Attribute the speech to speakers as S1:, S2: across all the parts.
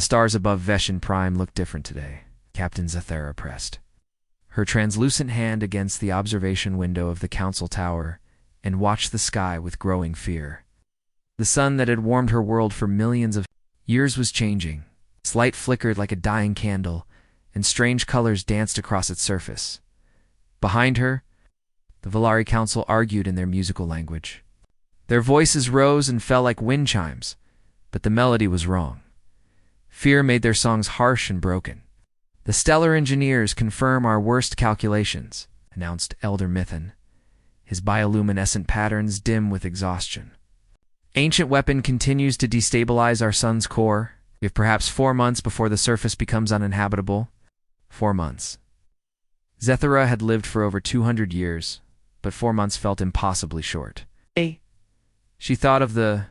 S1: stars above Veshin Prime looked different today, Captain Zathera pressed her translucent hand against the observation window of the council tower and watched the sky with growing fear. The sun that had warmed her world for millions of years was changing. Its light flickered like a dying candle, and strange colors danced across its surface. Behind her, the Valari Council argued in their musical language. Their voices rose and fell like wind chimes, but the melody was wrong. Fear made their songs harsh and broken. "The stellar engineers confirm our worst calculations," announced Elder Mython, his bioluminescent patterns dim with exhaustion. "Ancient weapon continues to destabilize our sun's core. We have perhaps 4 months before the surface becomes uninhabitable." 4 months. Zethera had lived for over 200 years, but 4 months felt impossibly short. She thought of the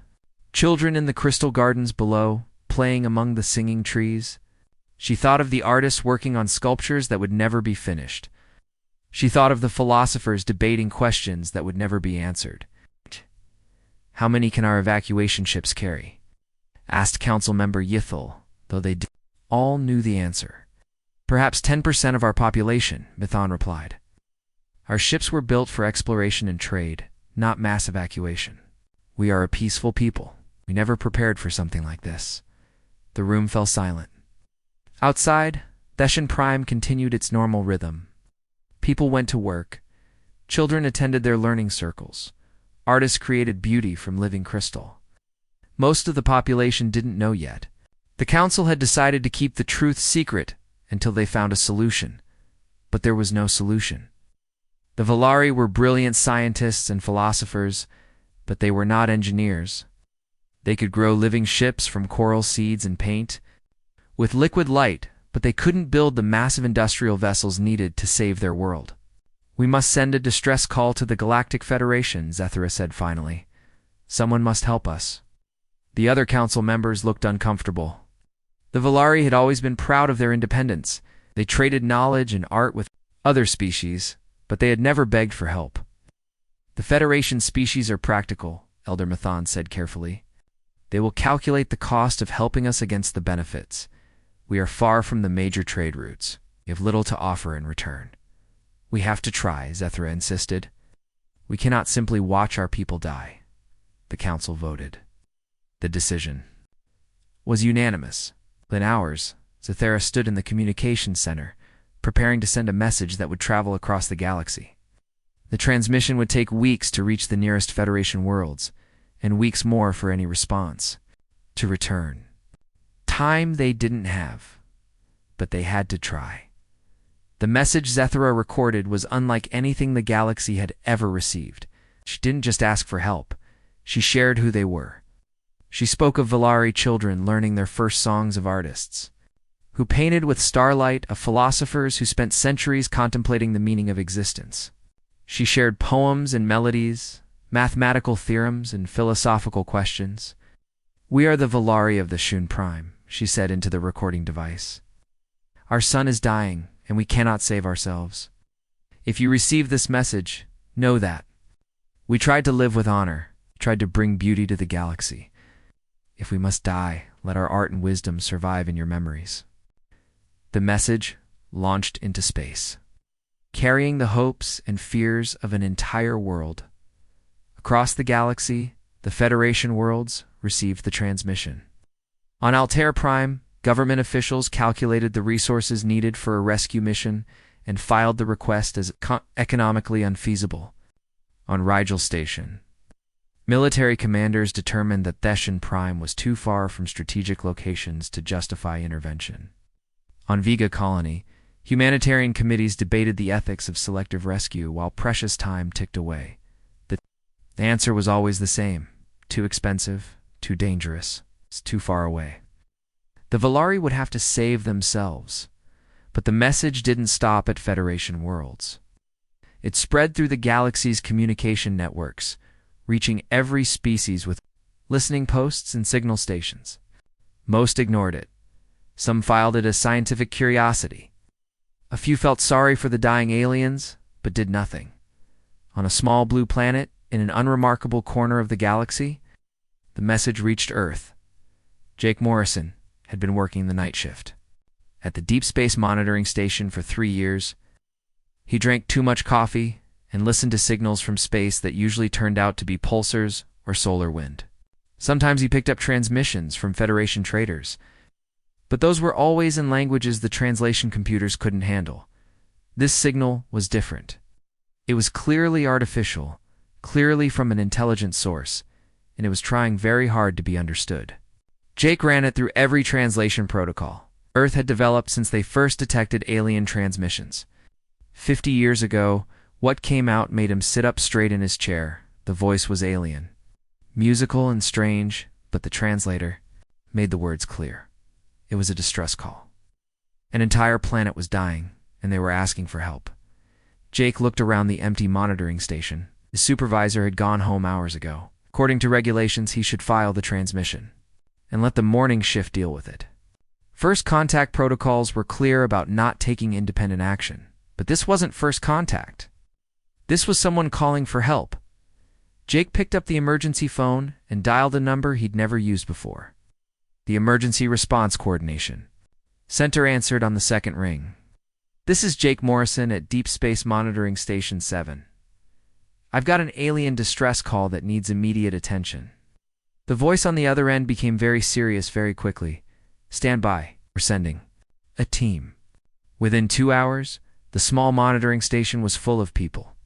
S1: children in the crystal gardens below, playing among the singing trees. She thought of the artists working on sculptures that would never be finished. She thought of the philosophers debating questions that would never be answered. "How many can our evacuation ships carry?" asked Council Member Yithel, though they all knew the answer. "Perhaps 10% of our population," Mython replied. "Our ships were built for exploration and trade, not mass evacuation. We are a peaceful people. We never prepared for something like this." The room fell silent. Outside, Theshan Prime continued its normal rhythm. People went to work. Children attended their learning circles. Artists created beauty from living crystal. Most of the population didn't know yet. The council had decided to keep the truth secret until they found a solution. But there was no solution. The Valari were brilliant scientists and philosophers, but they were not engineers. They could grow living ships from coral seeds and paint with liquid light, but they couldn't build the massive industrial vessels needed to save their world. "We must send a distress call to the Galactic Federation," Zethera said finally. "Someone must help us." The other council members looked uncomfortable. The Valari had always been proud of their independence. They traded knowledge and art with other species, but they had never begged for help. "The Federation species are practical," Elder Mython said carefully. "They will calculate the cost of helping us against the benefits. We are far from the major trade routes. We have little to offer in return." "We have to try," Zethera insisted. "We cannot simply watch our people die." The council voted. The decision was unanimous. Within hours, Zethera stood in the communications center, preparing to send a message that would travel across the galaxy. The transmission would take weeks to reach the nearest Federation worlds, and weeks more for any response to return. Time they didn't have, but they had to try. The message Zethera recorded was unlike anything the galaxy had ever received. She didn't just ask for help. She shared who they were. She spoke of Valari children learning their first songs of artists, who painted with starlight, of philosophers who spent centuries contemplating the meaning of existence. She shared poems and melodies, mathematical theorems and philosophical questions. "We are the Valari of the Shun Prime," she said into the recording device. "Our sun is dying, and we cannot save ourselves. If you receive this message, know that. We tried to live with honor, tried to bring beauty to the galaxy. If we must die, let our art and wisdom survive in your memories." The message launched into space, carrying the hopes and fears of an entire world. Across the galaxy, the Federation worlds received the transmission. On Altair Prime, government officials calculated the resources needed for a rescue mission and filed the request as economically unfeasible. On Rigel Station, military commanders determined that Theshan Prime was too far from strategic locations to justify intervention. On Vega Colony, humanitarian committees debated the ethics of selective rescue while precious time ticked away. The answer was always the same: too expensive, too dangerous, it's too far away. The Valari would have to save themselves, but the message didn't stop at Federation worlds. It spread through the galaxy's communication networks, reaching every species with listening posts and signal stations. Most ignored it. Some filed it as scientific curiosity. A few felt sorry for the dying aliens, but did nothing. On a small blue planet, in an unremarkable corner of the galaxy, the message reached Earth. Jake Morrison, had been working the night shift at the Deep Space Monitoring Station for 3 years. He drank too much coffee and listened to signals from space that usually turned out to be pulsars or solar wind. Sometimes he picked up transmissions from Federation traders, but those were always in languages the translation computers couldn't handle. This signal was different. It was clearly artificial, clearly from an intelligent source, and it was trying very hard to be understood. Jake ran it through every translation protocol Earth had developed since they first detected alien transmissions. 50 years ago, what came out made him sit up straight in his chair. The voice was alien, musical and strange, but the translator made the words clear. It was a distress call. An entire planet was dying, and they were asking for help. Jake looked around the empty monitoring station. His supervisor had gone home hours ago. According to regulations, he should file the transmission and let the morning shift deal with it. First contact protocols were clear about not taking independent action, but this wasn't first contact. This was someone calling for help. Jake picked up the emergency phone and dialed a number he'd never used before. The Emergency Response Coordination Center answered on the second ring. "This is Jake Morrison at Deep Space Monitoring Station 7. I've got an alien distress call that needs immediate attention." The voice on the other end became very serious very quickly. "Stand by. We're sending a team." Within 2 hours, the small monitoring station was full of people.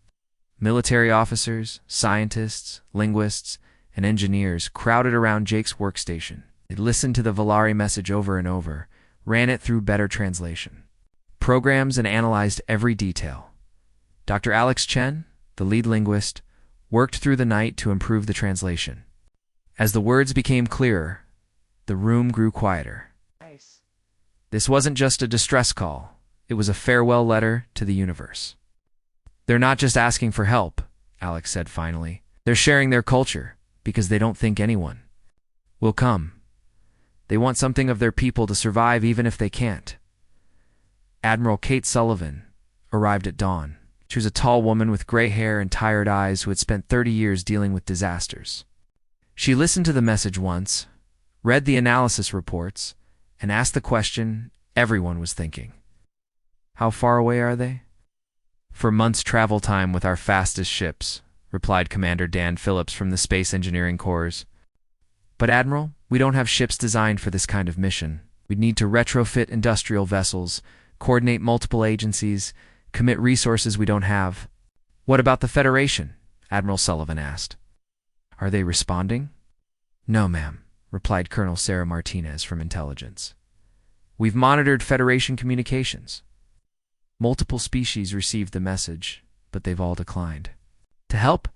S1: Military officers, scientists, linguists, and engineers crowded around Jake's workstation. They listened to the Valari message over and over, ran it through better translation programs, and analyzed every detail. Dr. Alex Chen, the lead linguist, worked through the night to improve the translation. As the words became clearer, the room grew quieter.
S2: Nice.
S1: This wasn't just a distress call. It was a farewell letter to the universe. "They're not just asking for help," Alex said finally. "They're sharing their culture, because they don't think anyone will come. They want something of their people to survive even if they can't." Admiral Kate Sullivan arrived at dawn. She was a tall woman with gray hair and tired eyes who had spent 30 years dealing with disasters. She listened to the message once, read the analysis reports, and asked the question everyone was thinking. "How far away are they?" "For months' travel time with our fastest ships," replied Commander Dan Phillips from the Space Engineering Corps. "But Admiral, we don't have ships designed for this kind of mission. We'd need to retrofit industrial vessels, coordinate multiple agencies, commit resources we don't have." "What about the Federation?" Admiral Sullivan asked. "Are they responding?" "No, ma'am," replied Colonel Sarah Martinez from Intelligence. "We've monitored Federation communications. Multiple species received the message, but they've all declined. To help,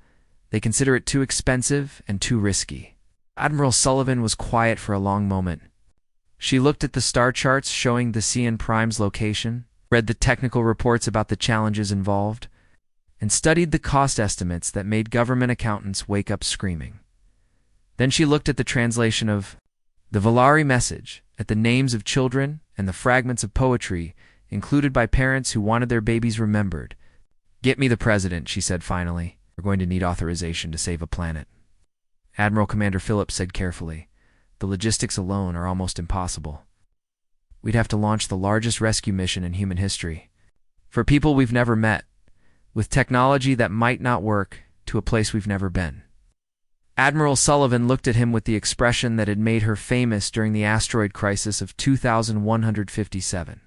S1: they consider it too expensive and too risky." Admiral Sullivan was quiet for a long moment. She looked at the star charts showing the CN Prime's location, read the technical reports about the challenges involved, and studied the cost estimates that made government accountants wake up screaming. Then she looked at the translation of the Valari message, at the names of children and the fragments of poetry included by parents who wanted their babies remembered. "Get me the president," she said finally. "We're going to need authorization to save a planet." Admiral Commander Phillips said carefully, "The logistics alone are almost impossible. We'd have to launch the largest rescue mission in human history. For people we've never met, with technology that might not work, to a place we've never been." Admiral Sullivan looked at him with the expression that had made her famous during the asteroid crisis of 2157.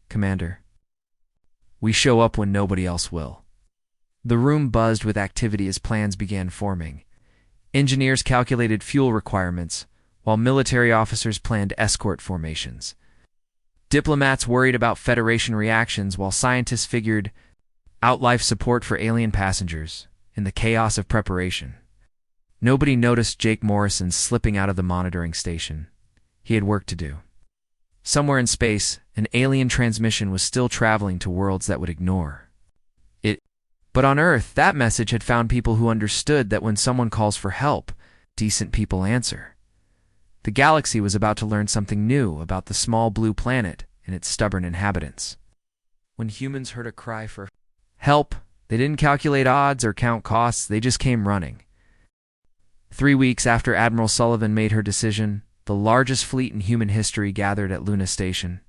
S1: "Commander, we show up when nobody else will." The room buzzed with activity as plans began forming. Engineers calculated fuel requirements, while military officers planned escort formations. Diplomats worried about Federation reactions, while scientists figured out life support for alien passengers. In the chaos of preparation, nobody noticed Jake Morrison slipping out of the monitoring station. He had work to do. Somewhere in space, an alien transmission was still traveling to worlds that would ignore it. But on Earth, that message had found people who understood that when someone calls for help, decent people answer. The galaxy was about to learn something new about the small blue planet and its stubborn inhabitants. When humans heard a cry for help, they didn't calculate odds or count costs, they just came running. 3 weeks after Admiral Sullivan made her decision, the largest fleet in human history gathered at Luna Station.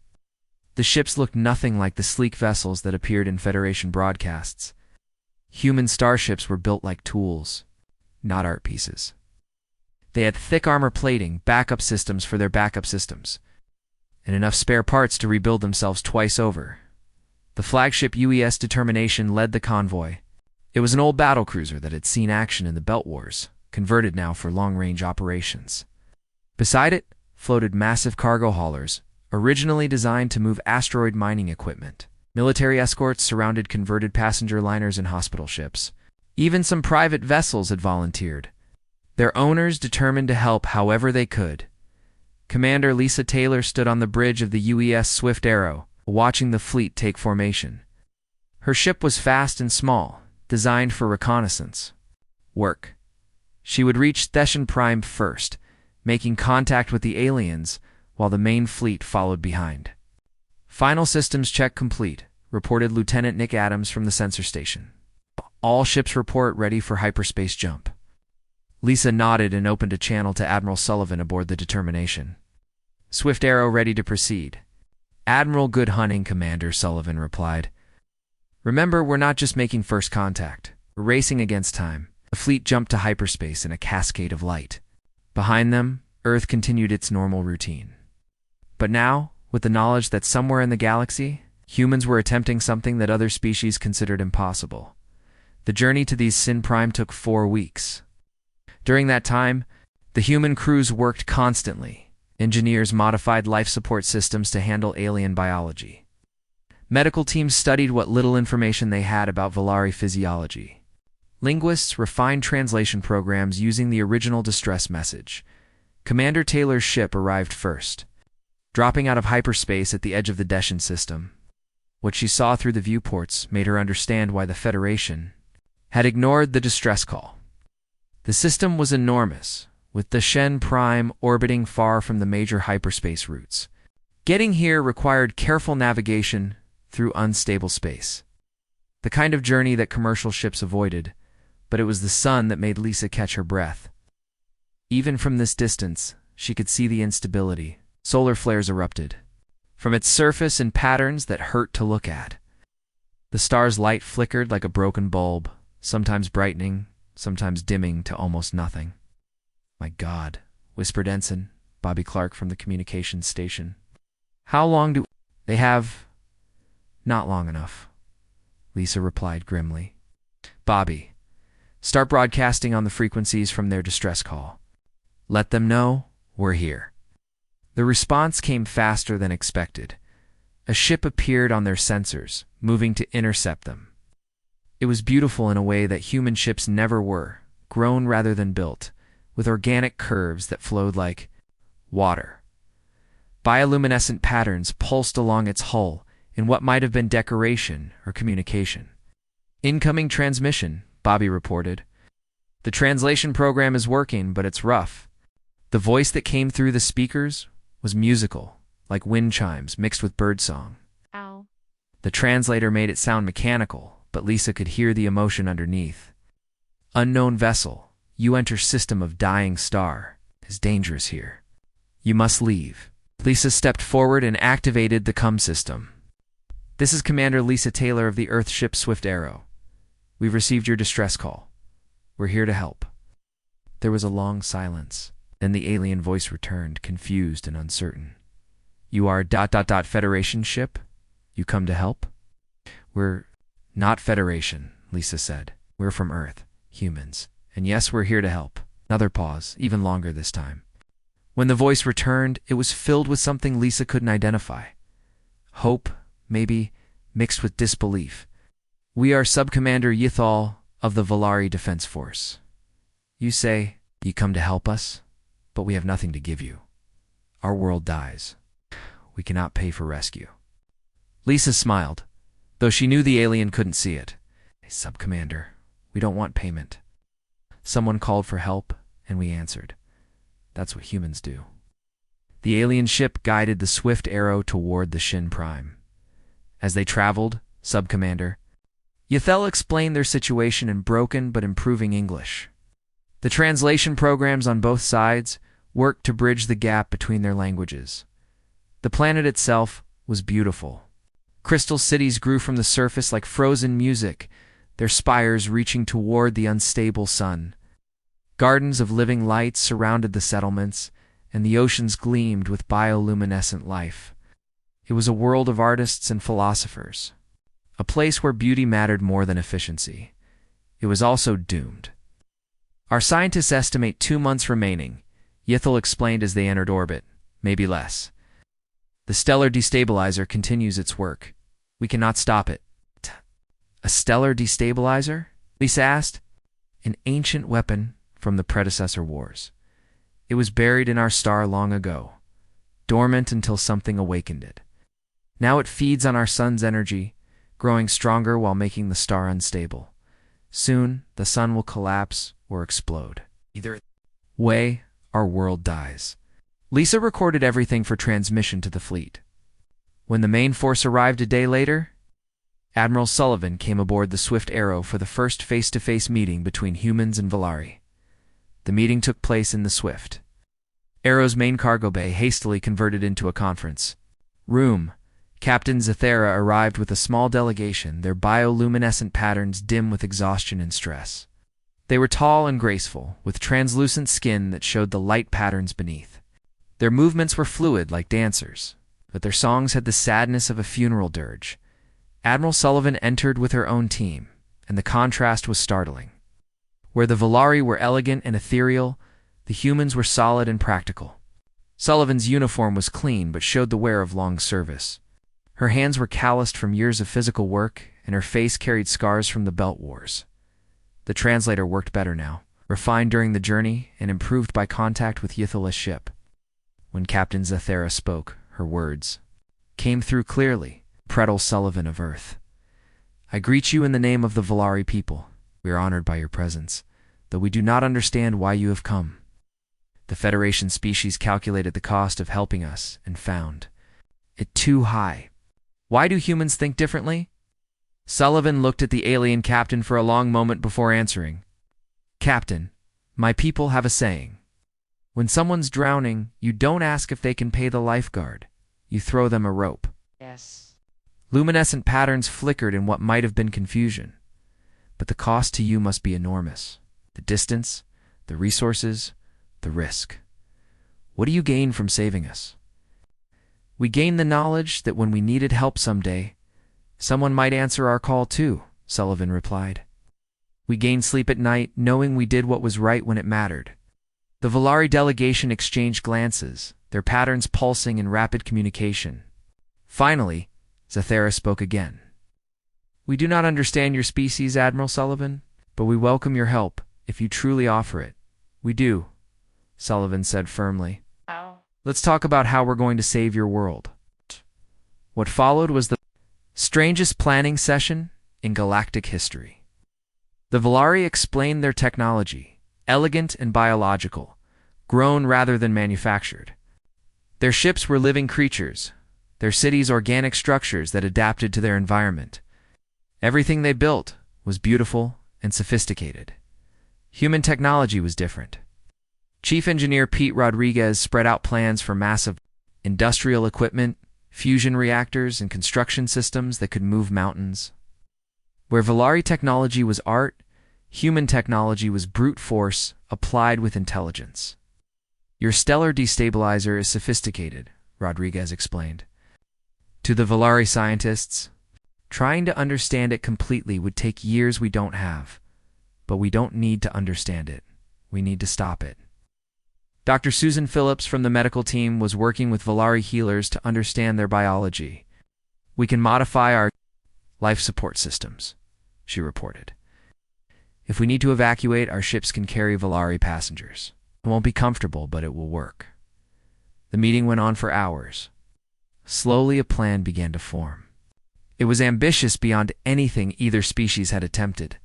S1: The ships looked nothing like the sleek vessels that appeared in Federation broadcasts. Human starships were built like tools, not art pieces. They had thick armor plating, backup systems for their backup systems, and enough spare parts to rebuild themselves twice over. The flagship UES Determination led the convoy. It was an old battlecruiser that had seen action in the Belt Wars, converted now for long-range operations. Beside it floated massive cargo haulers, originally designed to move asteroid mining equipment. Military escorts surrounded converted passenger liners and hospital ships. Even some private vessels had volunteered, their owners determined to help however they could. Commander Lisa Taylor stood on the bridge of the UES Swift Arrow, watching the fleet take formation. Her ship was fast and small, designed for reconnaissance work. She would reach Theshan Prime first, making contact with the aliens while the main fleet followed behind. Final systems check complete, reported Lieutenant Nick Adams from the sensor station. All ships report ready for hyperspace jump. Lisa nodded and opened a channel to Admiral Sullivan aboard the Determination. Swift Arrow ready to proceed. Admiral, good hunting, Commander, Sullivan replied. Remember, we're not just making first contact. We're racing against time. The fleet jumped to hyperspace in a cascade of light. Behind them, Earth continued its normal routine. But now, with the knowledge that somewhere in the galaxy, humans were attempting something that other species considered impossible. The journey to these Sin Prime took 4 weeks. During that time, the human crews worked constantly. Engineers modified life support systems to handle alien biology. Medical teams studied what little information they had about Volari physiology. Linguists refined translation programs using the original distress message. Commander Taylor's ship arrived first, dropping out of hyperspace at the edge of the Deshan system. What she saw through the viewports made her understand why the Federation had ignored the distress call. The system was enormous, with the Shen Prime orbiting far from the major hyperspace routes. Getting here required careful navigation through unstable space. The kind of journey that commercial ships avoided, but it was the sun that made Lisa catch her breath. Even from this distance, she could see the instability. Solar flares erupted from its surface in patterns that hurt to look at. The star's light flickered like a broken bulb, sometimes brightening, sometimes dimming to almost nothing. My God, whispered Ensign Bobby Clark from the communications station. How long do they have? Not long enough, Lisa replied grimly. Bobby, start broadcasting on the frequencies from their distress call. Let them know we're here. The response came faster than expected. A ship appeared on their sensors, moving to intercept them. It was beautiful in a way that human ships never were, grown rather than built, with organic curves that flowed like water. Bioluminescent patterns pulsed along its hull in what might have been decoration or communication. Incoming transmission, Bobby reported. The translation program is working, but it's rough. The voice that came through the speakers was musical, like wind chimes mixed with birdsong.
S2: Ow.
S1: The translator made it sound mechanical, but Lisa could hear the emotion underneath. Unknown vessel, you enter system of dying star. Is dangerous here. You must leave. Lisa stepped forward and activated the CUM system. This is Commander Lisa Taylor of the Earth ship Swift Arrow. We've received your distress call. We're here to help. There was a long silence. Then the alien voice returned, confused and uncertain. You are ... Federation ship? You come to help? We're not Federation, Lisa said. We're from Earth, humans. And yes, we're here to help. Another pause, even longer this time. When the voice returned, it was filled with something Lisa couldn't identify. Hope, maybe, mixed with disbelief. We are Subcommander Yithal of the Volari Defense Force. You say, you come to help us, but we have nothing to give you. Our world dies. We cannot pay for rescue. Lisa smiled, though she knew the alien couldn't see it. Hey, Subcommander, we don't want payment. Someone called for help, and we answered. That's what humans do. The alien ship guided the Swift Arrow toward the Shin Prime. As they traveled, Subcommander Yithel explained their situation in broken but improving English. The translation programs on both sides worked to bridge the gap between their languages. The planet itself was beautiful. Crystal cities grew from the surface like frozen music, their spires reaching toward the unstable sun. Gardens of living lights surrounded the settlements, and the oceans gleamed with bioluminescent life. It was a world of artists and philosophers, a place where beauty mattered more than efficiency. It was also doomed. Our scientists estimate 2 months remaining, Ythel explained as they entered orbit, maybe less. The stellar destabilizer continues its work. We cannot stop it. A stellar destabilizer? Lisa asked. An ancient weapon from the predecessor wars. It was buried in our star long ago, dormant until something awakened it. Now it feeds on our sun's energy, growing stronger while making the star unstable. Soon, the sun will collapse or explode. Either way, our world dies. Lisa recorded everything for transmission to the fleet. When the main force arrived a day later, Admiral Sullivan came aboard the Swift Arrow for the first face-to-face meeting between humans and Valari. The meeting took place in the Swift Arrow's main cargo bay, hastily converted into a conference room. Captain Zathera arrived with a small delegation, their bioluminescent patterns dim with exhaustion and stress. They were tall and graceful, with translucent skin that showed the light patterns beneath. Their movements were fluid like dancers, but their songs had the sadness of a funeral dirge. Admiral Sullivan entered with her own team, and the contrast was startling. Where the Valari were elegant and ethereal, the humans were solid and practical. Sullivan's uniform was clean but showed the wear of long service. Her hands were calloused from years of physical work, and her face carried scars from the Belt Wars. The translator worked better now, refined during the journey and improved by contact with Ythela's ship. When Captain Zathera spoke, her words came through clearly. Predel Sullivan of Earth. I greet you in the name of the Valari people. We are honored by your presence, though we do not understand why you have come. The Federation species calculated the cost of helping us and found it too high. Why do humans think differently? Sullivan looked at the alien captain for a long moment before answering. Captain, my people have a saying. When someone's drowning, you don't ask if they can pay the lifeguard. You throw them a rope.
S2: Yes.
S1: Luminescent patterns flickered in what might have been confusion. But the cost to you must be enormous. The distance, the resources, the risk. What do you gain from saving us? We gain the knowledge that when we needed help someday, someone might answer our call too, Sullivan replied. We gain sleep at night knowing we did what was right when it mattered. The Valari delegation exchanged glances, their patterns pulsing in rapid communication. Finally, Zathera spoke again. We do not understand your species, Admiral Sullivan, but we welcome your help if you truly offer it. We do, Sullivan said firmly.
S2: How?
S1: Let's talk about how we're going to save your world. What followed was the strangest planning session in galactic history. The Valari explained their technology, elegant and biological, grown rather than manufactured. Their ships were living creatures, their cities organic structures that adapted to their environment. Everything they built was beautiful and sophisticated. Human technology was different. Chief Engineer Pete Rodriguez spread out plans for massive industrial equipment, fusion reactors, and construction systems that could move mountains. Where Valari technology was art, human technology was brute force applied with intelligence. Your stellar destabilizer is sophisticated, Rodriguez explained. To the Valari scientists, trying to understand it completely would take years we don't have. But we don't need to understand it. We need to stop it. Dr. Susan Phillips from the medical team was working with Valari healers to understand their biology. We can modify our life support systems, she reported. If we need to evacuate, our ships can carry Valari passengers. It won't be comfortable, but it will work. The meeting went on for hours. Slowly, a plan began to form. It was ambitious beyond anything either species had attempted.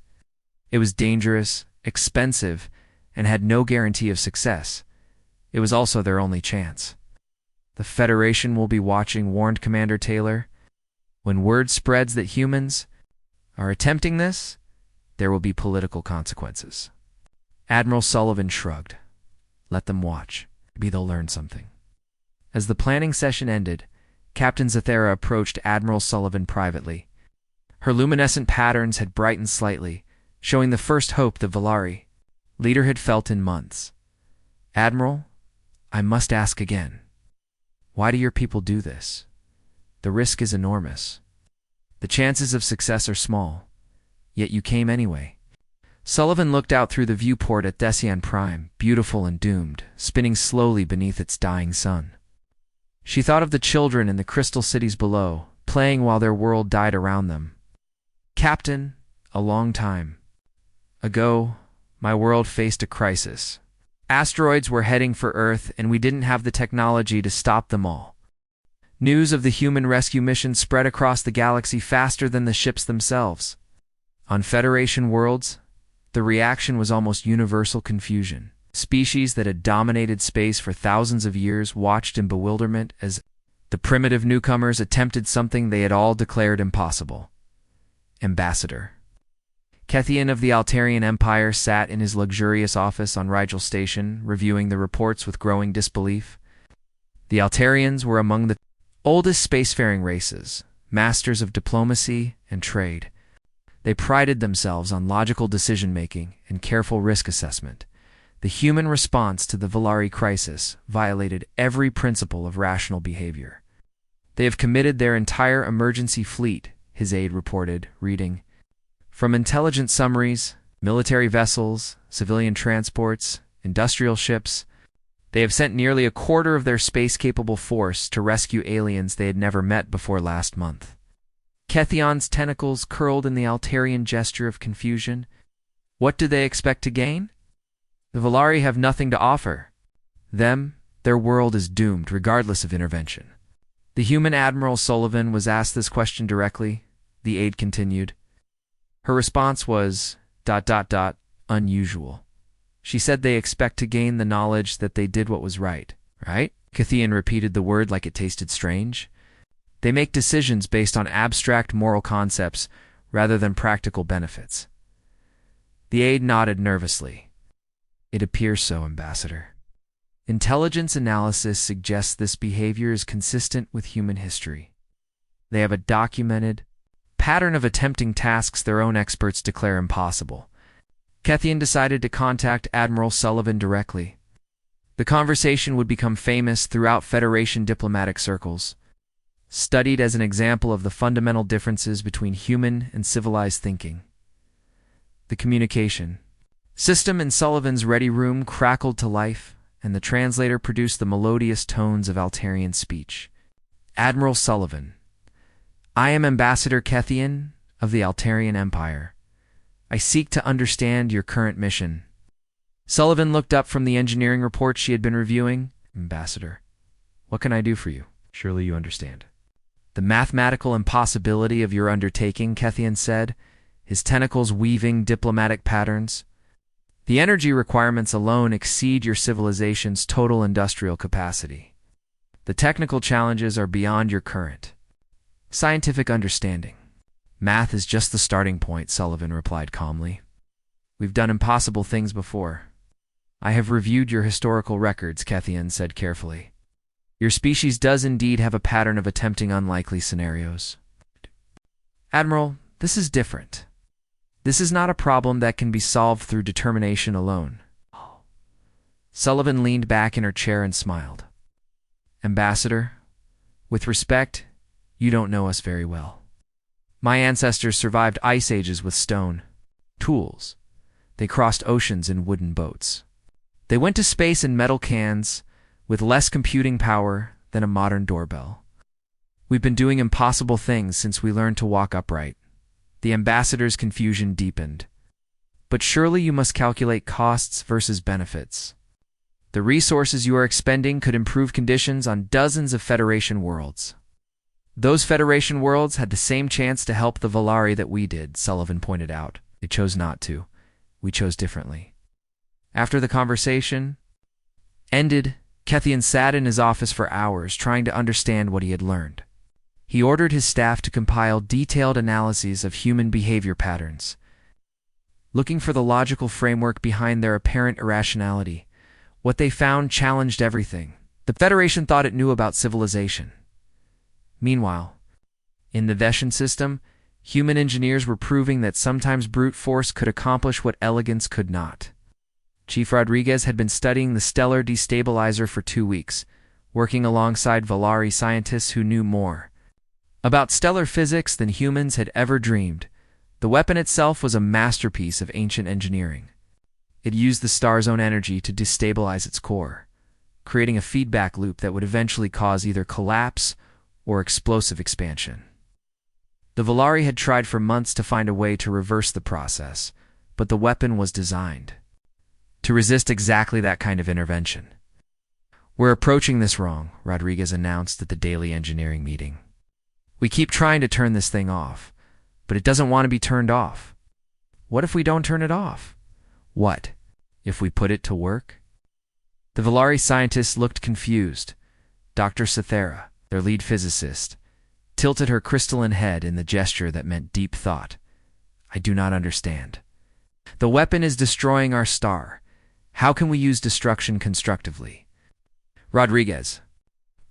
S1: It was dangerous, expensive, and had no guarantee of success. It was also their only chance. The Federation will be watching, warned Commander Taylor. When word spreads that humans are attempting this, there will be political consequences. Admiral Sullivan shrugged. Let them watch. Maybe they'll learn something. As the planning session ended, Captain Zathera approached Admiral Sullivan privately. Her luminescent patterns had brightened slightly, showing the first hope the Valari leader had felt in months. "Admiral, I must ask again. Why do your people do this? The risk is enormous. The chances of success are small, yet you came anyway." Sullivan looked out through the viewport at Decian Prime, beautiful and doomed, spinning slowly beneath its dying sun. She thought of the children in the crystal cities below, playing while their world died around them. "Captain, a long time ago, my world faced a crisis. Asteroids were heading for Earth, and we didn't have the technology to stop them all. News of the human rescue mission spread across the galaxy faster than the ships themselves. On Federation worlds, the reaction was almost universal confusion. Species that had dominated space for thousands of years watched in bewilderment as the primitive newcomers attempted something they had all declared impossible. Ambassador Kethian of the Altarian Empire sat in his luxurious office on Rigel Station, reviewing the reports with growing disbelief. The Altarians were among the oldest spacefaring races, masters of diplomacy and trade. They prided themselves on logical decision-making and careful risk assessment. The human response to the Valari crisis violated every principle of rational behavior. "They have committed their entire emergency fleet," his aide reported, reading. "From intelligence summaries, military vessels, civilian transports, industrial ships, they have sent nearly a quarter of their space-capable force to rescue aliens they had never met before last month." Kethian's tentacles curled in the Altarian gesture of confusion. "What do they expect to gain? The Valari have nothing to offer. Their world is doomed, regardless of intervention." The human Admiral Sullivan was asked this question directly, the aide continued. Her response was ... unusual. She said they expect to gain the knowledge that they did what was right. "Right?" Kethian repeated the word like it tasted strange. "They make decisions based on abstract moral concepts rather than practical benefits." The aide nodded nervously. "It appears so, Ambassador. Intelligence analysis suggests this behavior is consistent with human history. They have a documented pattern of attempting tasks their own experts declare impossible." Kethian decided to contact Admiral Sullivan directly. The conversation would become famous throughout Federation diplomatic circles, studied as an example of the fundamental differences between human and civilized thinking. The communication system in Sullivan's ready room crackled to life, and the translator produced the melodious tones of Altarian speech. "Admiral Sullivan, I am Ambassador Kethian of the Altarian Empire. I seek to understand your current mission." Sullivan looked up from the engineering report she had been reviewing. "Ambassador, what can I do for you? Surely you understand the mathematical impossibility of your undertaking," Kethian said, his tentacles weaving diplomatic patterns. "The energy requirements alone exceed your civilization's total industrial capacity. The technical challenges are beyond your current scientific understanding." "Math is just the starting point," Sullivan replied calmly. "We've done impossible things before." "I have reviewed your historical records," Kethian said carefully. "Your species does indeed have a pattern of attempting unlikely scenarios." "Admiral, this is different. This is not a problem that can be solved through determination alone." Sullivan leaned back in her chair and smiled. "Ambassador, with respect, you don't know us very well. My ancestors survived ice ages with stone tools. They crossed oceans in wooden boats. They went to space in metal cans with less computing power than a modern doorbell. We've been doing impossible things since we learned to walk upright." The ambassador's confusion deepened. "But surely you must calculate costs versus benefits. The resources you are expending could improve conditions on dozens of Federation worlds." "Those Federation worlds had the same chance to help the Valari that we did," Sullivan pointed out. "They chose not to. We chose differently." After the conversation ended, Kethian sat in his office for hours trying to understand what he had learned. He ordered his staff to compile detailed analyses of human behavior patterns, looking for the logical framework behind their apparent irrationality. What they found challenged everything. The Federation thought it knew about civilization. Meanwhile, in the Veshan system, human engineers were proving that sometimes brute force could accomplish what elegance could not. Chief Rodriguez had been studying the stellar destabilizer for 2 weeks, working alongside Valari scientists who knew more about stellar physics than humans had ever dreamed. The weapon itself was a masterpiece of ancient engineering. It used the star's own energy to destabilize its core, creating a feedback loop that would eventually cause either collapse or explosive expansion. The Valari had tried for months to find a way to reverse the process, but the weapon was designed to resist exactly that kind of intervention. "We're approaching this wrong," Rodriguez announced at the daily engineering meeting. "We keep trying to turn this thing off, but it doesn't want to be turned off. What if we don't turn it off? What if we put it to work?" The Valari scientists looked confused. Dr. Cythera, their lead physicist, tilted her crystalline head in the gesture that meant deep thought. "I do not understand. The weapon is destroying our star. How can we use destruction constructively?" Rodriguez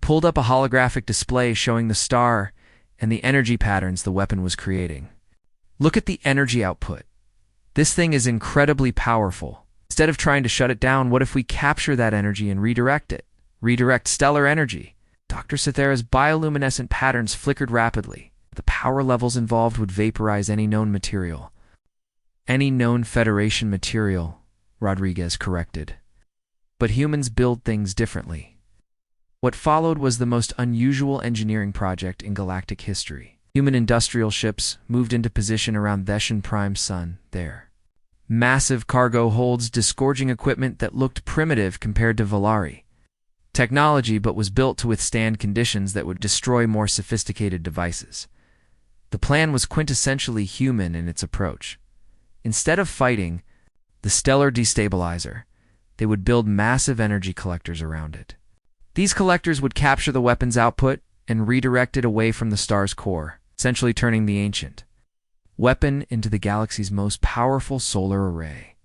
S1: pulled up a holographic display showing the star and the energy patterns the weapon was creating. "Look at the energy output. This thing is incredibly powerful. Instead of trying to shut it down, what if we capture that energy and redirect it? Redirect stellar energy." Dr. Cythera's bioluminescent patterns flickered rapidly. The power levels involved would vaporize any known material. "Any known Federation material," Rodriguez corrected. "But humans build things differently." What followed was the most unusual engineering project in galactic history. Human industrial ships moved into position around Veshan Prime's sun there. Massive cargo holds disgorging equipment that looked primitive compared to Valari technology, but was built to withstand conditions that would destroy more sophisticated devices. The plan was quintessentially human in its approach. Instead of fighting the stellar destabilizer, they would build massive energy collectors around it. These collectors would capture the weapon's output and redirect it away from the star's core, essentially turning the ancient weapon into the galaxy's most powerful solar array.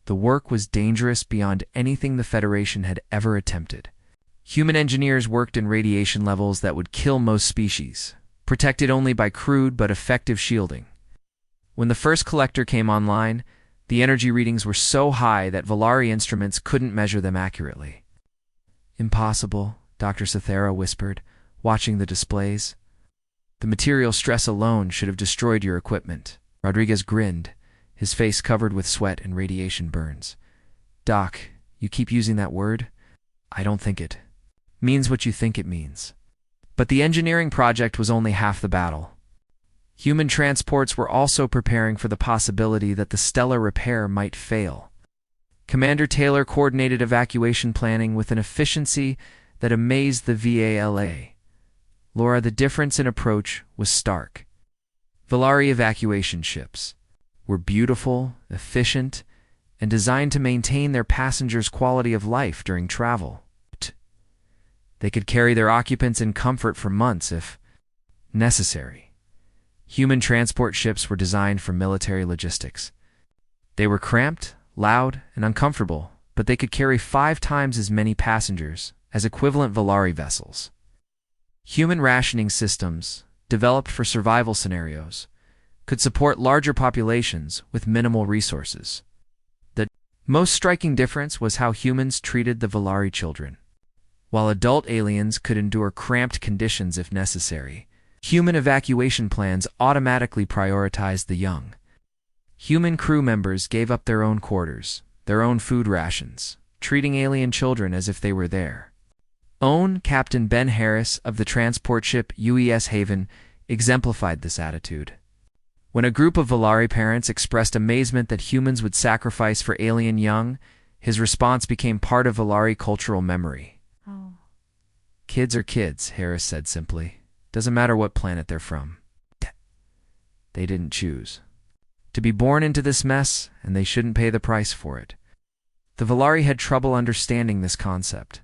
S1: The work was dangerous beyond anything the Federation had ever attempted. Human engineers worked in radiation levels that would kill most species, protected only by crude but effective shielding. When the first collector came online, the energy readings were so high that Valari instruments couldn't measure them accurately. "Impossible," Dr. Cythera whispered, watching the displays. "The material stress alone should have destroyed your equipment." Rodriguez grinned, his face covered with sweat and radiation burns. "Doc, you keep using that word? I don't think it means what you think it means." But the engineering project was only half the battle. Human transports were also preparing for the possibility that the stellar repair might fail. Commander Taylor coordinated evacuation planning with an efficiency that amazed the VALA. Laura, the difference in approach was stark. Valari evacuation ships were beautiful, efficient, and designed to maintain their passengers' quality of life during travel. They could carry their occupants in comfort for months if necessary. Human transport ships were designed for military logistics. They were cramped, loud, and uncomfortable, but they could carry 5 times as many passengers as equivalent Valari vessels. Human rationing systems, developed for survival scenarios, could support larger populations with minimal resources. The most striking difference was how humans treated the Valari children. While adult aliens could endure cramped conditions if necessary, human evacuation plans automatically prioritized the young. Human crew members gave up their own quarters, their own food rations, treating alien children as if they were there. Captain Ben Harris of the transport ship UES Haven exemplified this attitude. When a group of Valari parents expressed amazement that humans would sacrifice for alien young, his response became part of Valari cultural memory. "Kids are kids," Harris said simply. "Doesn't matter what planet they're from. They didn't choose to be born into this mess, and they shouldn't pay the price for it." The Valari had trouble understanding this concept.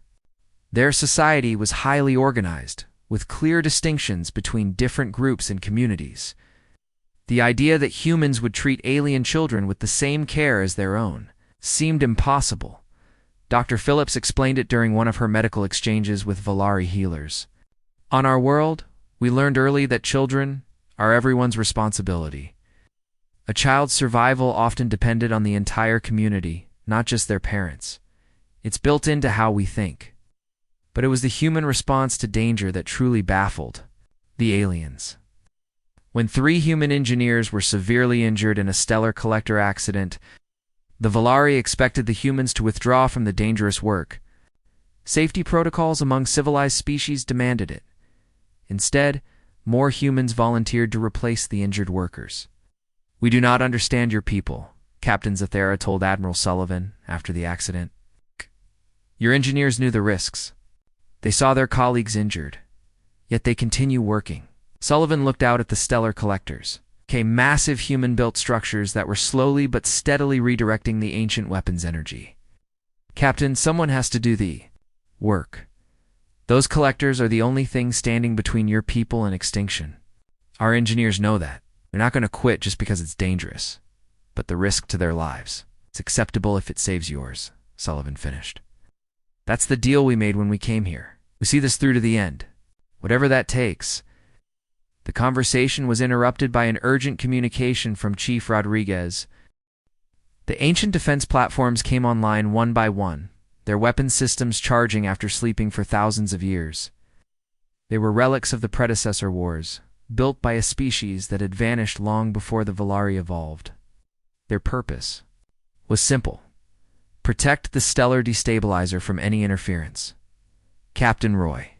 S1: Their society was highly organized, with clear distinctions between different groups and communities. The idea that humans would treat alien children with the same care as their own seemed impossible, Dr. Phillips explained it during one of her medical exchanges with Valari healers. On our world, we learned early that children are everyone's responsibility. A child's survival often depended on the entire community, not just their parents. It's built into how we think. But it was the human response to danger that truly baffled the aliens. When 3 human engineers were severely injured in a stellar collector accident, the Valari expected the humans to withdraw from the dangerous work. Safety protocols among civilized species demanded it. Instead, more humans volunteered to replace the injured workers. "We do not understand your people," Captain Zathera told Admiral Sullivan after the accident. "Your engineers knew the risks. They saw their colleagues injured, yet they continue working." Sullivan looked out at the stellar collectors, massive human-built structures that were slowly but steadily redirecting the ancient weapons energy. "Captain, someone has to do the work. Those collectors are the only thing standing between your people and extinction. Our engineers know that. They're not going to quit just because it's dangerous, but the risk to their lives. It's acceptable if it saves yours," Sullivan finished. "That's the deal we made when we came here. We see this through to the end, whatever that takes." The conversation was interrupted by an urgent communication from Chief Rodriguez. The ancient defense platforms came online one by one, their weapons systems charging after sleeping for thousands of years. They were relics of the predecessor wars, built by a species that had vanished long before the Valari evolved. Their purpose was simple: protect the stellar destabilizer from any interference. Captain Roy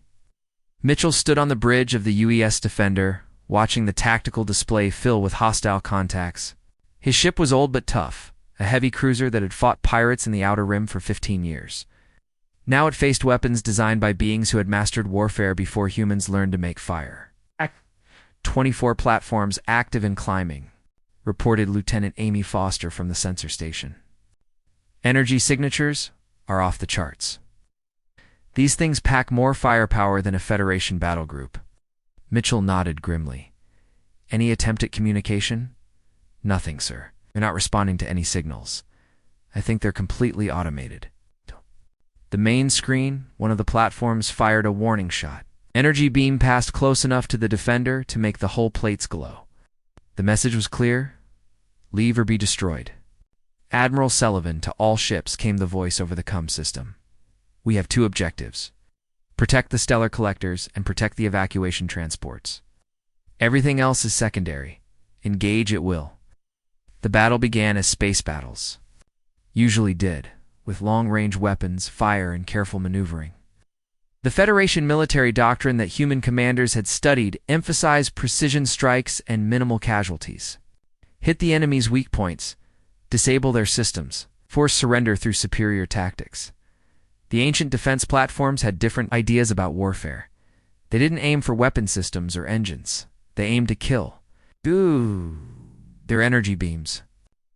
S1: Mitchell stood on the bridge of the UES Defender, watching the tactical display fill with hostile contacts. His ship was old but tough, a heavy cruiser that had fought pirates in the Outer Rim for 15 years. Now it faced weapons designed by beings who had mastered warfare before humans learned to make fire. 24 platforms active and climbing, reported Lieutenant Amy Foster from the sensor station. Energy signatures are off the charts. These things pack more firepower than a Federation battle group. Mitchell nodded grimly. "Any attempt at communication?" "Nothing, sir. They're not responding to any signals. I think they're completely automated." The main screen, one of the platforms, fired a warning shot. Energy beam passed close enough to the Defender to make the hull plates glow. The message was clear: leave or be destroyed. Admiral Sullivan, to all ships came the voice over the comm system. "We have 2 objectives. Protect the stellar collectors and protect the evacuation transports. Everything else is secondary. Engage at will." The battle began as space battles usually did, with long-range weapons, fire, and careful maneuvering. The Federation military doctrine that human commanders had studied emphasized precision strikes and minimal casualties. Hit the enemy's weak points, disable their systems, force surrender through superior tactics. The ancient defense platforms had different ideas about warfare. They didn't aim for weapon systems or engines. They aimed to kill. Their energy beams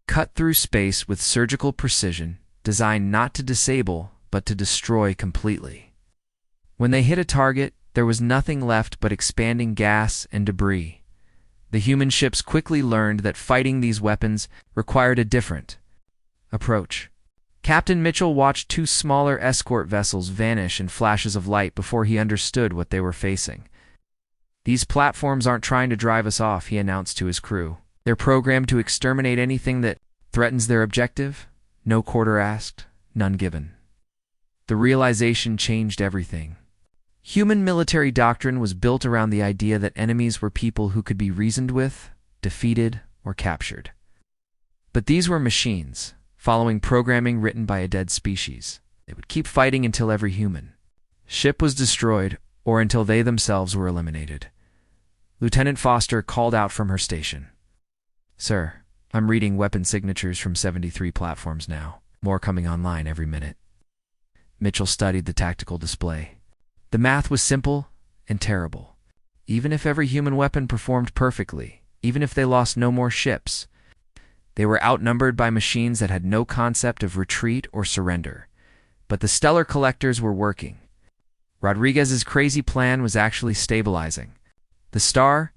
S1: cut through space with surgical precision, designed not to disable, but to destroy completely. When they hit a target, there was nothing left but expanding gas and debris. The human ships quickly learned that fighting these weapons required a different approach. Captain Mitchell watched 2 smaller escort vessels vanish in flashes of light before he understood what they were facing. "These platforms aren't trying to drive us off," he announced to his crew. "They're programmed to exterminate anything that threatens their objective. No quarter asked, none given." The realization changed everything. Human military doctrine was built around the idea that enemies were people who could be reasoned with, defeated, or captured. But these were machines, following programming written by a dead species. They would keep fighting until every human ship was destroyed or until they themselves were eliminated. Lieutenant Foster called out from her station. "Sir, I'm reading weapon signatures from 73 platforms now. More coming online every minute." Mitchell studied the tactical display. The math was simple and terrible. Even if every human weapon performed perfectly, even if they lost no more ships, they were outnumbered by machines that had no concept of retreat or surrender. But the stellar collectors were working. Rodriguez's crazy plan was actually stabilizing. The star,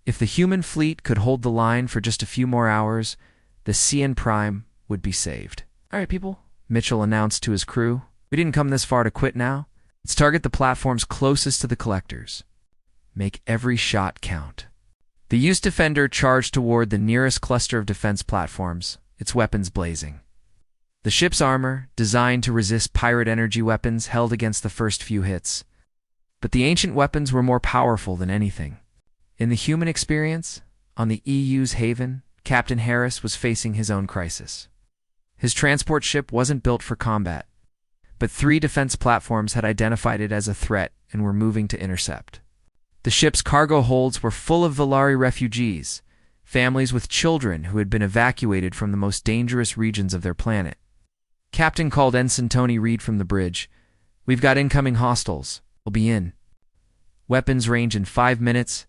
S1: if the human fleet could hold the line for just a few more hours, the CN Prime would be saved. "All right, people," Mitchell announced to his crew. "We didn't come this far to quit now. Let's target the platforms closest to the collectors. Make every shot count." The used defender charged toward the nearest cluster of defense platforms, its weapons blazing. The ship's armor, designed to resist pirate energy weapons, held against the first few hits. But the ancient weapons were more powerful than anything. In the human experience, on the EU's Haven, Captain Harris was facing his own crisis. His transport ship wasn't built for combat, but 3 defense platforms had identified it as a threat and were moving to intercept. The ship's cargo holds were full of Valari refugees, families with children who had been evacuated from the most dangerous regions of their planet. Captain called Ensign Tony Reed from the bridge. "We've got incoming hostiles. We'll be in. Weapons range in 5 minutes."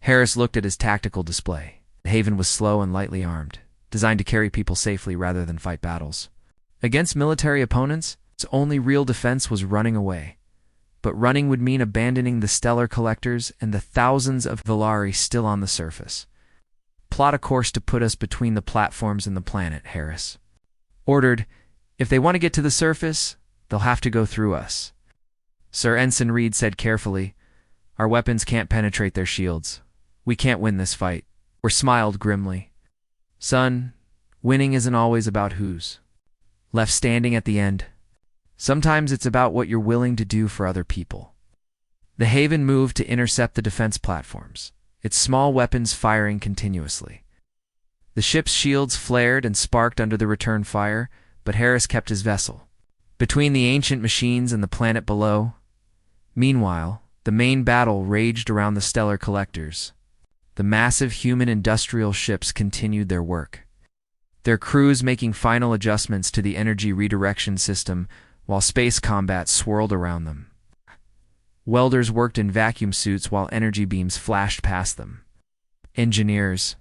S1: Harris looked at his tactical display. The Haven was slow and lightly armed, designed to carry people safely rather than fight battles. Against military opponents, its only real defense was running away. But running would mean abandoning the stellar collectors and the thousands of Valari still on the surface. "Plot a course to put us between the platforms and the planet," Harris ordered. "If they want to get to the surface, they'll have to go through us." Sir Ensign Reed said carefully, "Our weapons can't penetrate their shields. We can't win this fight." Or smiled grimly. "Son, winning isn't always about who's left standing at the end. Sometimes it's about what you're willing to do for other people." The Haven moved to intercept the defense platforms, its small weapons firing continuously. The ship's shields flared and sparked under the return fire, but Harris kept his vessel between the ancient machines and the planet below. Meanwhile, the main battle raged around the stellar collectors. The massive human industrial ships continued their work, their crews making final adjustments to the energy redirection system while space combat swirled around them. Welders worked in vacuum suits while energy beams flashed past them. Engineers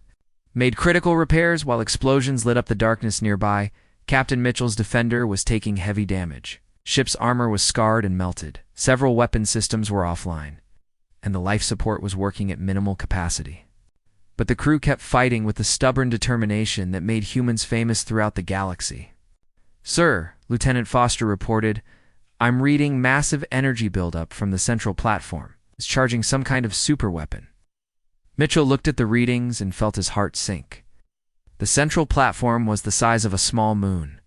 S1: made critical repairs while explosions lit up the darkness nearby. Captain Mitchell's defender was taking heavy damage. Ship's armor was scarred and melted. Several weapon systems were offline, and the life support was working at minimal capacity. But the crew kept fighting with the stubborn determination that made humans famous throughout the galaxy. "Sir," Lieutenant Foster reported, "I'm reading massive energy buildup from the central platform. It's charging some kind of superweapon." Mitchell looked at the readings and felt his heart sink. The central platform was the size of a small moon,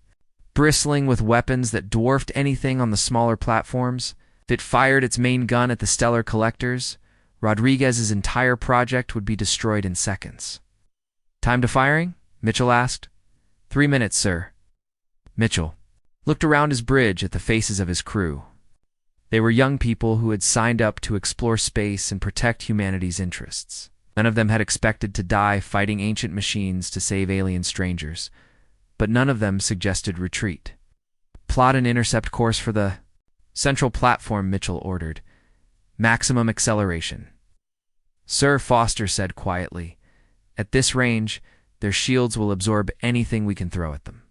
S1: bristling with weapons that dwarfed anything on the smaller platforms. If it fired its main gun at the stellar collectors, Rodriguez's entire project would be destroyed in seconds. "Time to firing?" Mitchell asked. 3 minutes, sir." Mitchell looked around his bridge at the faces of his crew. They were young people who had signed up to explore space and protect humanity's interests. None of them had expected to die fighting ancient machines to save alien strangers, but none of them suggested retreat. "Plot an intercept course for the central platform," Mitchell ordered. "Maximum acceleration." "Sir," Foster said quietly, "at this range, their shields will absorb anything we can throw at them."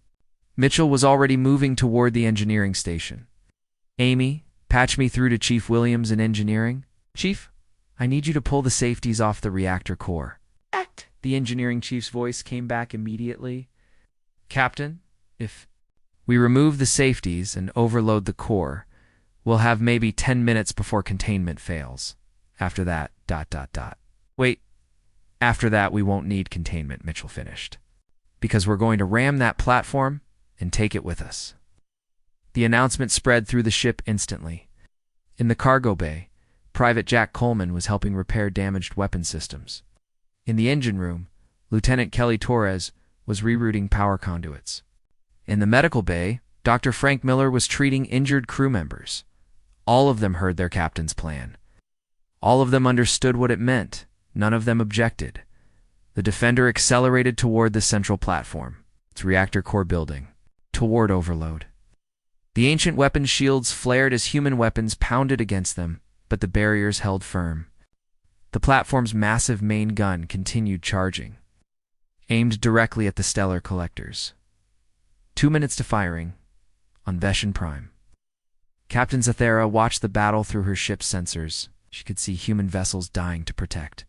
S1: Mitchell was already moving toward the engineering station. "Amy, patch me through to Chief Williams in engineering." "Chief, I need you to pull the safeties off the reactor core."
S2: Act.
S1: The engineering chief's voice came back immediately. "Captain, if we remove the safeties and overload the core, we'll have maybe 10 minutes before containment fails. After that, ... Wait, after that we won't need containment," Mitchell finished, "because we're going to ram that platform and take it with us." The announcement spread through the ship instantly. In the cargo bay, Private Jack Coleman was helping repair damaged weapon systems. In the engine room, Lieutenant Kelly Torres was rerouting power conduits. In the medical bay, Dr. Frank Miller was treating injured crew members. All of them heard their captain's plan. All of them understood what it meant. None of them objected. The Defender accelerated toward the central platform, its reactor core building, toward overload. The ancient weapons shields flared as human weapons pounded against them, but the barriers held firm. The platform's massive main gun continued charging, aimed directly at the stellar collectors. 2 minutes to firing on Veshan Prime. Captain Zathera watched the battle through her ship's sensors. She could see human vessels dying to protect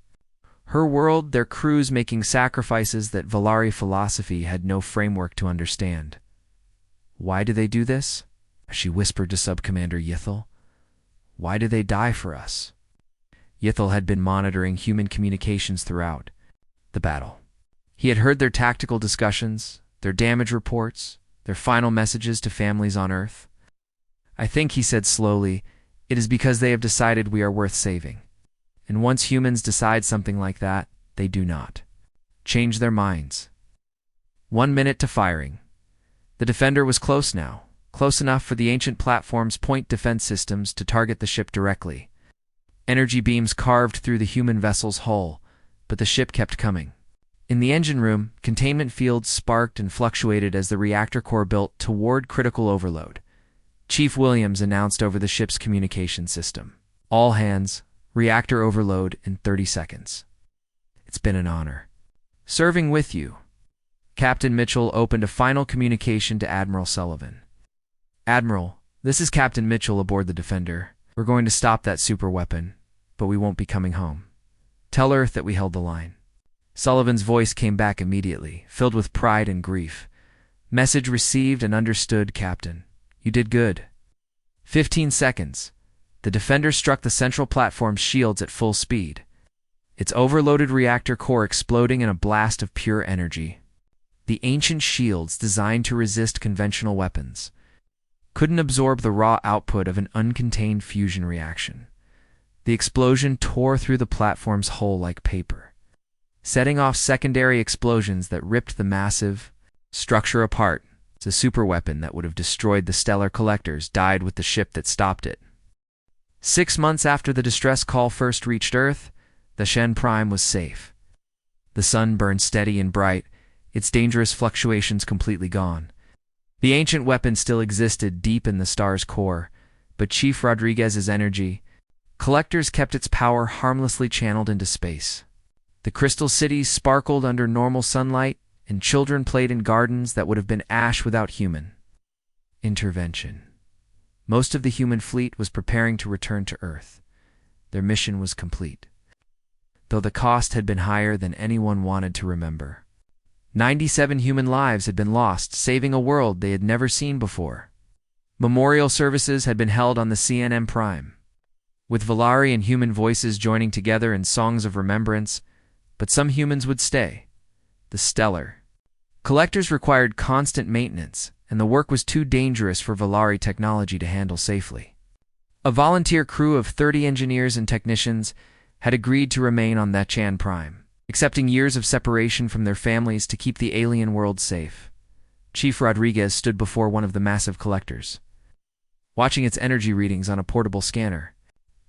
S1: her world, their crews making sacrifices that Valari philosophy had no framework to understand. Why do they do this? She whispered to Subcommander Yithel. Why do they die for us? Yithel had been monitoring human communications throughout the battle. He had heard their tactical discussions, their damage reports, their final messages to families on Earth. I think, he said slowly, it is because they have decided we are worth saving. And once humans decide something like that, they do not change their minds. 1 minute to firing. The Defender was close now, close enough for the ancient platform's point defense systems to target the ship directly. Energy beams carved through the human vessel's hull, but the ship kept coming. In the engine room, containment fields sparked and fluctuated as the reactor core built toward critical overload. Chief Williams announced over the ship's communication system. All hands, reactor overload in 30 seconds. It's been an honor serving with you. Captain Mitchell opened a final communication to Admiral Sullivan. Admiral, this is Captain Mitchell aboard the Defender. We're going to stop that superweapon, but we won't be coming home. Tell Earth that we held the line. Sullivan's voice came back immediately, filled with pride and grief. Message received and understood, Captain. You did good. 15 seconds. The Defender struck the central platform's shields at full speed. Its overloaded reactor core exploding in a blast of pure energy. The ancient shields, designed to resist conventional weapons, couldn't absorb the raw output of an uncontained fusion reaction. The explosion tore through the platform's hull like paper, setting off secondary explosions that ripped the massive structure apart. The superweapon that would have destroyed the stellar collectors died with the ship that stopped it. 6 months after the distress call first reached Earth, the Shen Prime was safe. The sun burned steady and bright, its dangerous fluctuations completely gone. The ancient weapon still existed deep in the star's core, but Chief Rodriguez's energy collectors kept its power harmlessly channeled into space. The crystal cities sparkled under normal sunlight, and children played in gardens that would have been ash without human intervention. Most of the human fleet was preparing to return to Earth. Their mission was complete, though the cost had been higher than anyone wanted to remember. 97 human lives had been lost, saving a world they had never seen before. Memorial services had been held on the CNM Prime, with Valari and human voices joining together in songs of remembrance, but some humans would stay. The stellar collectors required constant maintenance, and the work was too dangerous for Valari technology to handle safely. A volunteer crew of 30 engineers and technicians had agreed to remain on that Chan Prime, accepting years of separation from their families to keep the alien world safe. Chief Rodriguez stood before one of the massive collectors, watching its energy readings on a portable scanner.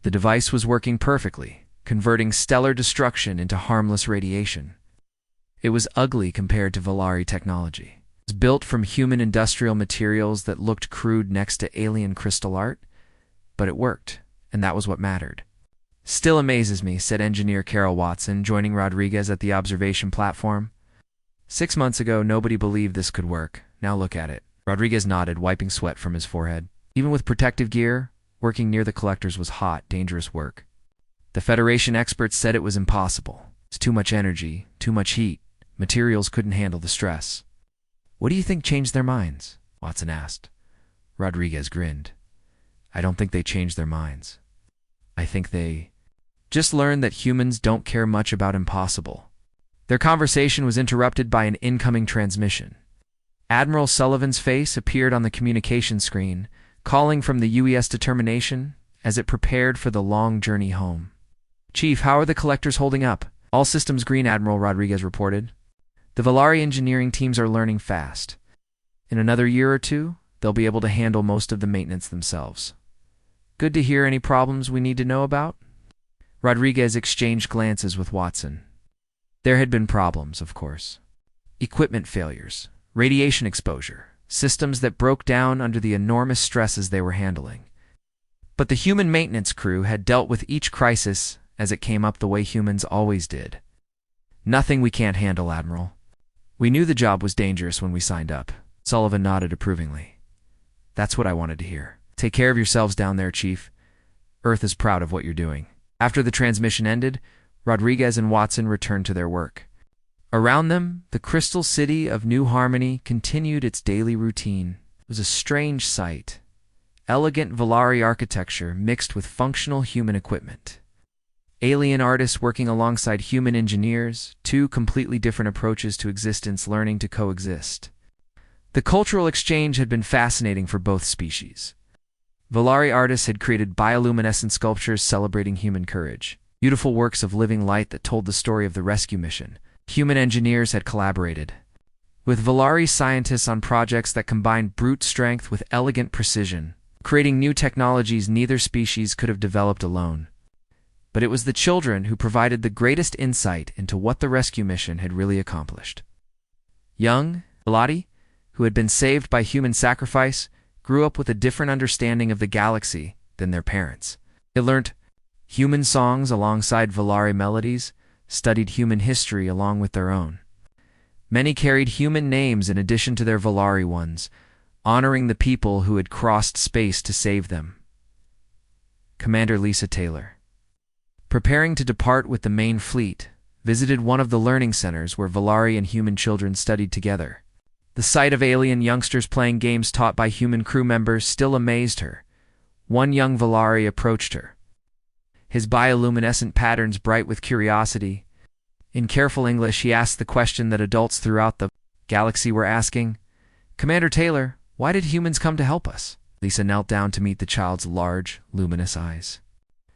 S1: The device was working perfectly, converting stellar destruction into harmless radiation. It was ugly compared to Valari technology. It was built from human industrial materials that looked crude next to alien crystal art, but it worked, and that was what mattered. Still amazes me, said engineer Carol Watson, joining Rodriguez at the observation platform. 6 months ago, nobody believed this could work. Now look at it. Rodriguez nodded, wiping sweat from his forehead. Even with protective gear, working near the collectors was hot, dangerous work. The Federation experts said it was impossible. It's too much energy, too much heat. Materials couldn't handle the stress. What do you think changed their minds? Watson asked. Rodriguez grinned. I don't think they changed their minds. I think they just learned that humans don't care much about impossible. Their conversation was interrupted by an incoming transmission. Admiral Sullivan's face appeared on the communication screen, calling from the UES Determination as it prepared for the long journey home. Chief, how are the collectors holding up? All systems green, Admiral Rodriguez reported. The Valari engineering teams are learning fast. In another year or two, they'll be able to handle most of the maintenance themselves. Good to hear. Any problems we need to know about? Rodriguez exchanged glances with Watson. There had been problems, of course. Equipment failures, radiation exposure, systems that broke down under the enormous stresses they were handling. But the human maintenance crew had dealt with each crisis as it came up the way humans always did. Nothing we can't handle, Admiral. We knew the job was dangerous when we signed up. Sullivan nodded approvingly. That's what I wanted to hear. Take care of yourselves down there, Chief. Earth is proud of what you're doing. After the transmission ended, Rodriguez and Watson returned to their work. Around them, the crystal city of New Harmony continued its daily routine. It was a strange sight. Elegant Valari architecture mixed with functional human equipment. Alien artists working alongside human engineers, two completely different approaches to existence learning to coexist. The cultural exchange had been fascinating for both species. Valari artists had created bioluminescent sculptures celebrating human courage, beautiful works of living light that told the story of the rescue mission. Human engineers had collaborated with Valari scientists on projects that combined brute strength with elegant precision, creating new technologies neither species could have developed alone. But it was the children who provided the greatest insight into what the rescue mission had really accomplished. Young Eladi, who had been saved by human sacrifice, grew up with a different understanding of the galaxy than their parents. They learnt human songs alongside Valari melodies, studied human history along with their own. Many carried human names in addition to their Valari ones, honoring the people who had crossed space to save them. Commander Lisa Taylor, preparing to depart with the main fleet, visited one of the learning centers where Valari and human children studied together. The sight of alien youngsters playing games taught by human crew members still amazed her. One young Valari approached her, his bioluminescent patterns bright with curiosity. In careful English, he asked the question that adults throughout the galaxy were asking, "Commander Taylor, why did humans come to help us?" Lisa knelt down to meet the child's large, luminous eyes.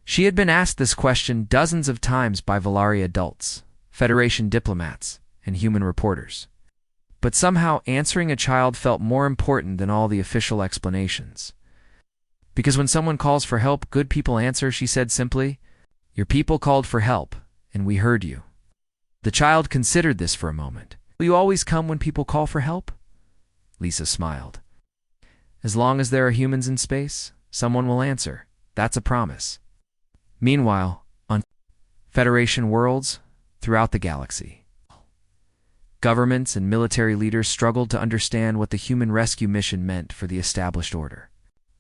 S1: She had been asked this question dozens of times by Valari adults, Federation diplomats, and human reporters. But somehow answering a child felt more important than all the official explanations. Because when someone calls for help, good people answer, she said simply. Your people called for help, and we heard you. The child considered this for a moment. Will you always come when people call for help? Lisa smiled. As long as there are humans in space, someone will answer. That's a promise. Meanwhile, on Federation worlds throughout the galaxy, governments and military leaders struggled to understand what the human rescue mission meant for the established order.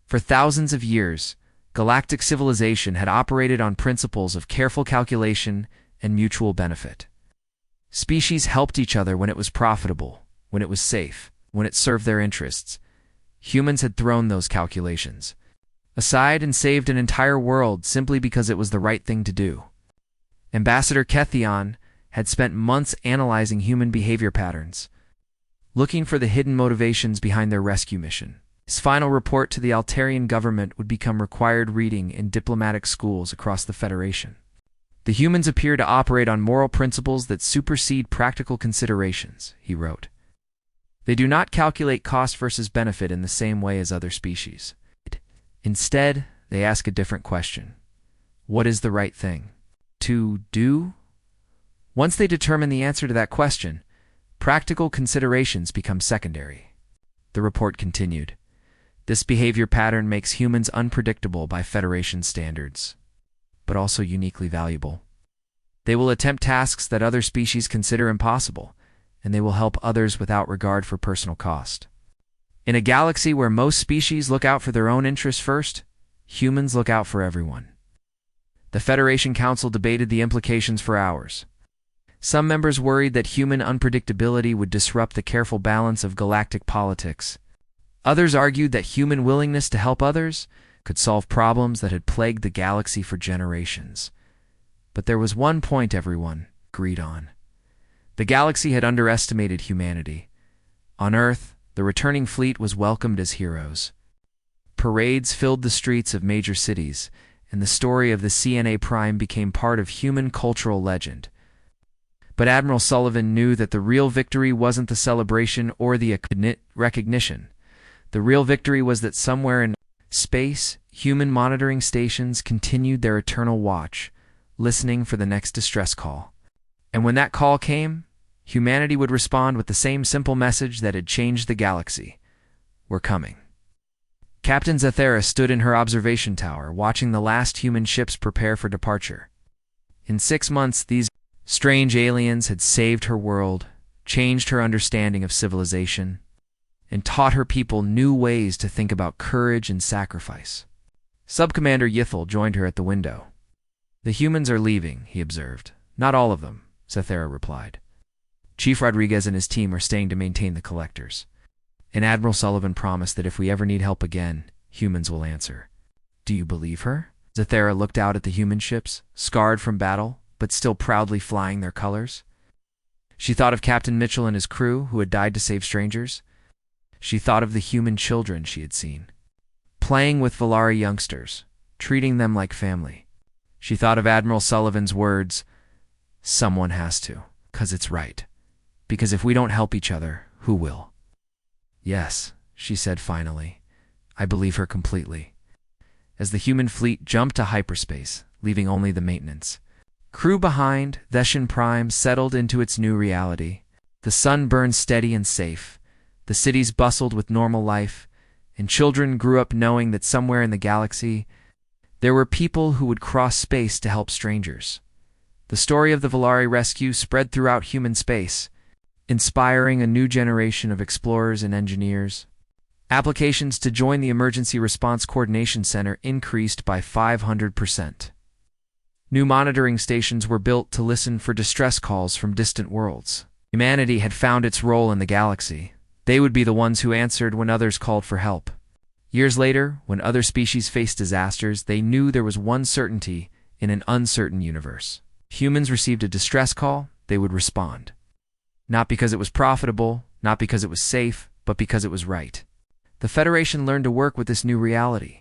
S1: For thousands of years, galactic civilization had operated on principles of careful calculation and mutual benefit. Species helped each other when it was profitable, when it was safe, when it served their interests. Humans had thrown those calculations aside and saved an entire world simply because it was the right thing to do. Ambassador Kethion had spent months analyzing human behavior patterns, looking for the hidden motivations behind their rescue mission. His final report to the Altarian government would become required reading in diplomatic schools across the Federation. The humans appear to operate on moral principles that supersede practical considerations, he wrote. They do not calculate cost versus benefit in the same way as other species. Instead, they ask a different question. What is the right thing to do? Once they determine the answer to that question, practical considerations become secondary. The report continued. This behavior pattern makes humans unpredictable by Federation standards, but also uniquely valuable. They will attempt tasks that other species consider impossible, and they will help others without regard for personal cost. In a galaxy where most species look out for their own interests first, humans look out for everyone. The Federation Council debated the implications for hours. Some members worried that human unpredictability would disrupt the careful balance of galactic politics. Others argued that human willingness to help others could solve problems that had plagued the galaxy for generations. But there was one point everyone agreed on. The galaxy had underestimated humanity. On Earth, the returning fleet was welcomed as heroes. Parades filled the streets of major cities, and the story of the CNA Prime became part of human cultural legend. But Admiral Sullivan knew that the real victory wasn't the celebration or the recognition. The real victory was that somewhere in space, human monitoring stations continued their eternal watch, listening for the next distress call. And when that call came, humanity would respond with the same simple message that had changed the galaxy. We're coming. Captain Zathera stood in her observation tower, watching the last human ships prepare for departure. In 6 months, these strange aliens had saved her world, changed her understanding of civilization, and taught her people new ways to think about courage and sacrifice. Subcommander Yithel joined her at the window. The humans are leaving, he observed. Not all of them, Zathera replied. Chief Rodriguez and his team are staying to maintain the collectors. And Admiral Sullivan promised that if we ever need help again, humans will answer. Do you believe her? Zathera looked out at the human ships, scarred from battle, but still proudly flying their colors. She thought of Captain Mitchell and his crew who had died to save strangers. She thought of the human children she had seen, playing with Valari youngsters, treating them like family. She thought of Admiral Sullivan's words, "Someone has to, 'cause it's right. Because if we don't help each other, who will?" "Yes," she said finally. "I believe her completely." As the human fleet jumped to hyperspace, leaving only the maintenance crew behind, Theshan Prime settled into its new reality. The sun burned steady and safe. The cities bustled with normal life, and children grew up knowing that somewhere in the galaxy, there were people who would cross space to help strangers. The story of the Valari rescue spread throughout human space, inspiring a new generation of explorers and engineers. Applications to join the Emergency Response Coordination Center increased by 500%. New monitoring stations were built to listen for distress calls from distant worlds. Humanity had found its role in the galaxy. They would be the ones who answered when others called for help. Years later, when other species faced disasters, they knew there was one certainty in an uncertain universe. Humans received a distress call, they would respond. Not because it was profitable, not because it was safe, but because it was right. The Federation learned to work with this new reality.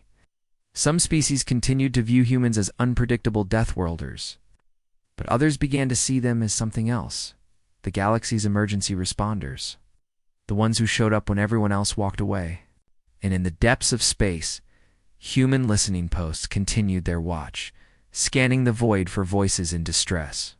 S1: Some species continued to view humans as unpredictable Deathworlders, but others began to see them as something else, the galaxy's emergency responders, the ones who showed up when everyone else walked away. And in the depths of space, human listening posts continued their watch, scanning the void for voices in distress.